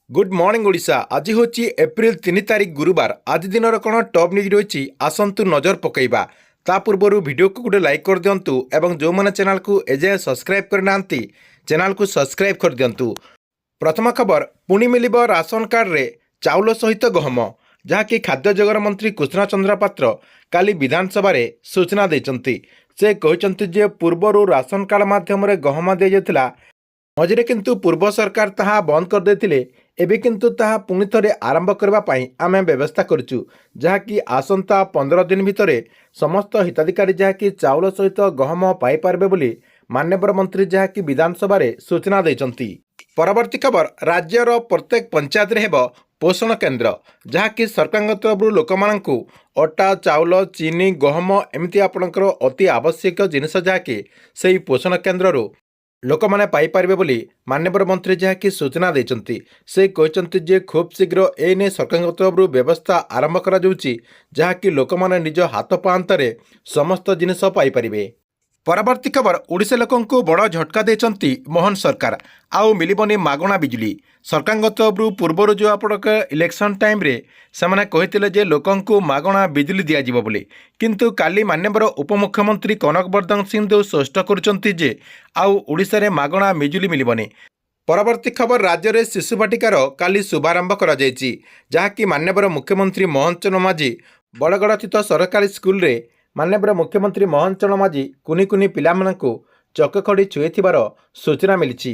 Good morning Odisha. आज हूँ April 3 तारिख गुरुवार। आज दिन कौन टॉप न्यूज रही आसतु नजर पकईवा। ता पूर्व वीडियो को गोटे लाइक कर दिंतु और जो मैंने चैनल को एजाए सब्सक्राइब करना चैनल को सब्सक्राइब कर दिंतु। प्रथम खबर पुणी मिल राशन कार्ड रे चाउल सहित गहम जहाँकि खाद्य जगन मंत्री कृष्ण चंद्र पात्र काली विधानसभा सूचना देते। से कहते पूर्वर राशन कार्ड मध्यम गहम दी जाता मझे किंतु पूर्व सरकार ताहा बंद कर देथिले। एबे किंतु ताहा पुणी थरे आरंभ करबा पई आमे व्यवस्था करचु जहाँकि आसंता 15 दिन भितरे समस्त हिताधिकारी जहाँकि चाउल सहित गहम पाई पारबे बोली माननीय मंत्री जहाँकि विधानसभा सूचना देइचंती। परवर्ती खबर राज्यर प्रत्येक पंचायत हेब पोषण केन्द्र जहाँकि सरकार तरफ लोकमानंकु अटा चाउल चीनी गहम एमती आपणकर अति आवश्यक जिनिस जहाँकि सेही पोषण केन्द्र लोक मैंने पाइपर बोली माननीय मंत्री जहाँकि सूचना देते। से कहते जे खूब शीघ्र एने सरकार तरफ व्यवस्था आरंभ करा जाउची जहाँकि लोक मैंने निज हाथ पांतरे समस्त जिनिस पाइपर। परवर्ती खबर ओडिशा लोकंकु बड़ झटका देचंती मोहन सरकार आउ मिलिबनी मागणा बिजुली। सरकार तरफ पूर्वर जो आप इलेक्शन टाइम रे से कहते जे लोकंकु मागणा बिजुली दि जाव बोली किंतु काली माननीय उपमुख्यमंत्री कनक वर्धन सिंह देव स्पष्ट करुचंती जे आउ ओडिशा रे मागणा बिजुली मिलिबनी। परवर्ती खबर राज्य में शिशु बाटिकार काली शुभारंभ करा जायछि जहाँकि माननीय मुख्यमंत्री मोहन चरण माझी बड़गड़ स्थित सरकारी स्कूल रे माननीय मुख्यमंत्री मोहन चरण माझी कुनी कुनी पिलामानंकु चकखड़ी छुईथिबार सूचना मिली।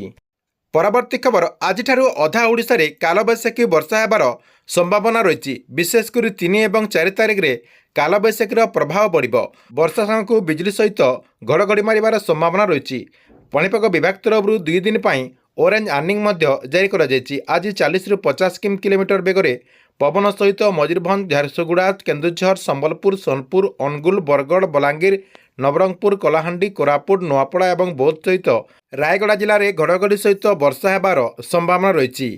परवर्ती खबर आज अधा ओडिशा रे कालबैशाखी वर्षा हेबार संभावना रही। विशेषकर 3 और 4 तारिख रे कालबैशाखीर प्रभाव बढ़िबो। वर्षा सामू बिजली सहित घड़घड़ी मारिबार संभावना रही। पाणीपाग विभाग तरफ 2 दिन पर ऑरेंज वार्निंग जारी करा जायछि। आज 40 ରୁ 50 किलोमीटर बेगरे पवन सहित मयूरभंज झारसुगुड़ा केन्दुझर संबलपुर सोनपुर अनुगुल बरगड़ बलांगीर नवरंगपुर कलाहांडी कोरापुट नुआपड़ा और बौद्ध सहित रायगड़ा जिले में घड़घड़ी सहित वर्षा हेबार संभावना रही।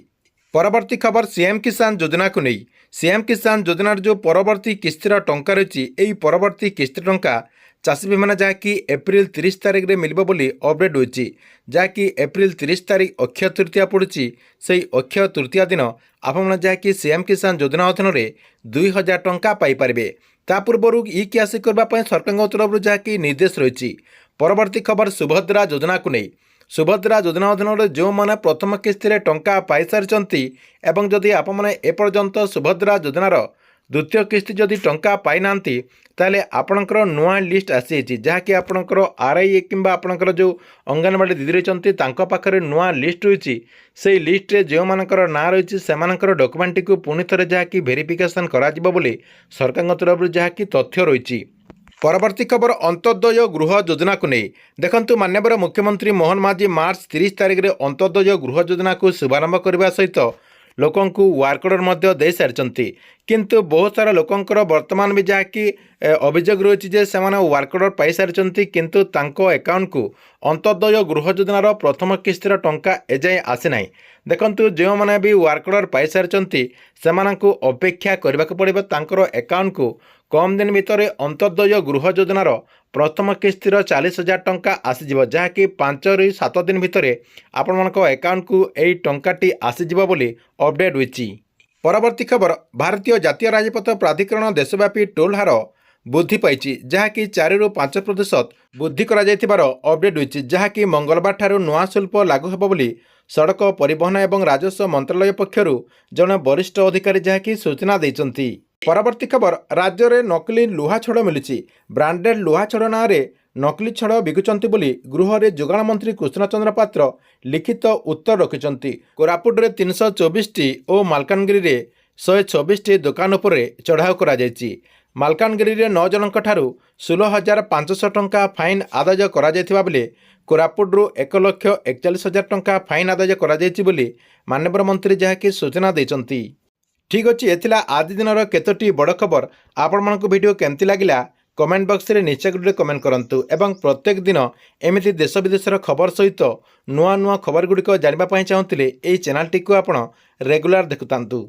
परवर्ती खबर सीएम किसान योजना को नहीं। सीएम किसान योजनार जो परवर्ती किस्तिर टंका रही यही परवर्ती किस्ती टंका चाषी भाई मैंने जहाँकि एप्रिल 30 तारिख में मिल बोली अपडेट होती जहाँकि एप्रिल 30 तारिख अक्षय तृतीया पड़ुची। से अक्षय तृतीया दिन आपने जहाँकि सीएम किसान योजना अधीन 2000 टंका पाइपर। ता पूर्व ई कियासी करने सरकार तरफ जहाँकि निर्देश रही। परवर्ती खबर सुभद्रा योजना को नहीं। सुभद्रा योजना अधीन जो मैंने प्रथम किस्ती टंका पाई सारी एवं जदि आपने एपर्यंत सुभद्रा योजनार द्वितीय किस्ती जदि टंका पाई ना ताले आपणकर नुआ लिस्ट आसी जहाँकि आपणकर आरआई किंबा आपणकर जो अंगनवाड़ी दीदी रही पाखे नुआ लिस्ट रही। से लिस्ट रे जो मानकर ना रही से डॉक्यूमेंट को पुणी थे जहाँकि वेरिफिकेशन करा बोली सरकार तरफ जहाँकि तथ्य रही। परवर्ती खबर अंत्योदय गृह योजना को नहीं। देखंतु माननीय मुख्यमंत्री मोहन माझी मार्च 30 तारिख में अंत्योदय गृह योजना को शुभारंभ करने सहित लोकंकु वर्क ऑर्डर दे सारी किंतु बहुत सारा लोकंकर वर्तमान भी जहाँकि अभियोग रही से वर्क ऑर्डर पाई सारी किंतु तांको अकाउंट को अंत्योदय गृह योजनार प्रथम किस्तिर टंका एजाए आसी ना। देखंतु जो मैंने भी वर्क ऑर्डर पाई सारी से अपेक्षा करने पड़े तांकर अकाउंट को कम दिन भितर अंत्योदय गृह योजनार प्रथम किस्तिर 40,000 टंका आसीजिव जहाँकि 5 ରୁ 7 दिन भितर आपण अकाउंट को यही टंकाटी आसीजिव बोली अपडेट होईची। परवर्ती खबर भारतीय जातीय राजपथ प्राधिकरण देशव्यापी टोल हार वृद्धि पाई जहाँकि 4 ରୁ 5% वृद्धि करा जायतिबार अपडेट होईची जहाँकि मंगलवार ठारू नुआ शुल्क लागू हेबो बोली सड़क परिवहन एवं राजस्व मंत्रालय पक्षरु जने वरिष्ठ अधिकारी जहाँकि सूचना देइचंती। परवर्ती खबर राज्य में नकली लुहा छड़ मिली। ब्रांडेड लुहा छड़ ना नकली छड़ बिकुचंती बोली गृह रे जोगाण मंत्री कृष्ण चंद्र पात्र लिखित उत्तर रखिंट। कोरापुट रे 324 और मालकानगिरी रे 126 दुकान उपर चढ़ाऊ करा जायछि। मालकानगिरी रे 9 जनक ठारू 16,500 टंका फाइन आदाय करा जायथिबा बेले कोरापुट रू 1,41,000 टंका फाइन आदाय करा जायछि बोली माननीय मंत्री जहाँकि सूचना देइचंती। ठीक अच्छे एथिला आदि दिन केतोटी बड़ खबर आपण मानक वीडियो केमती लागिला कमेंट बॉक्स रे नीचे गुडे कमेंट करंतु एवं प्रत्येक दिन एमिति देश विदेशर खबर सहित नुआ नुआ खबर गुड़िक जानबा पई चाहूतिले एई चैनल टी को आपण रेगुलर देखुतांतु।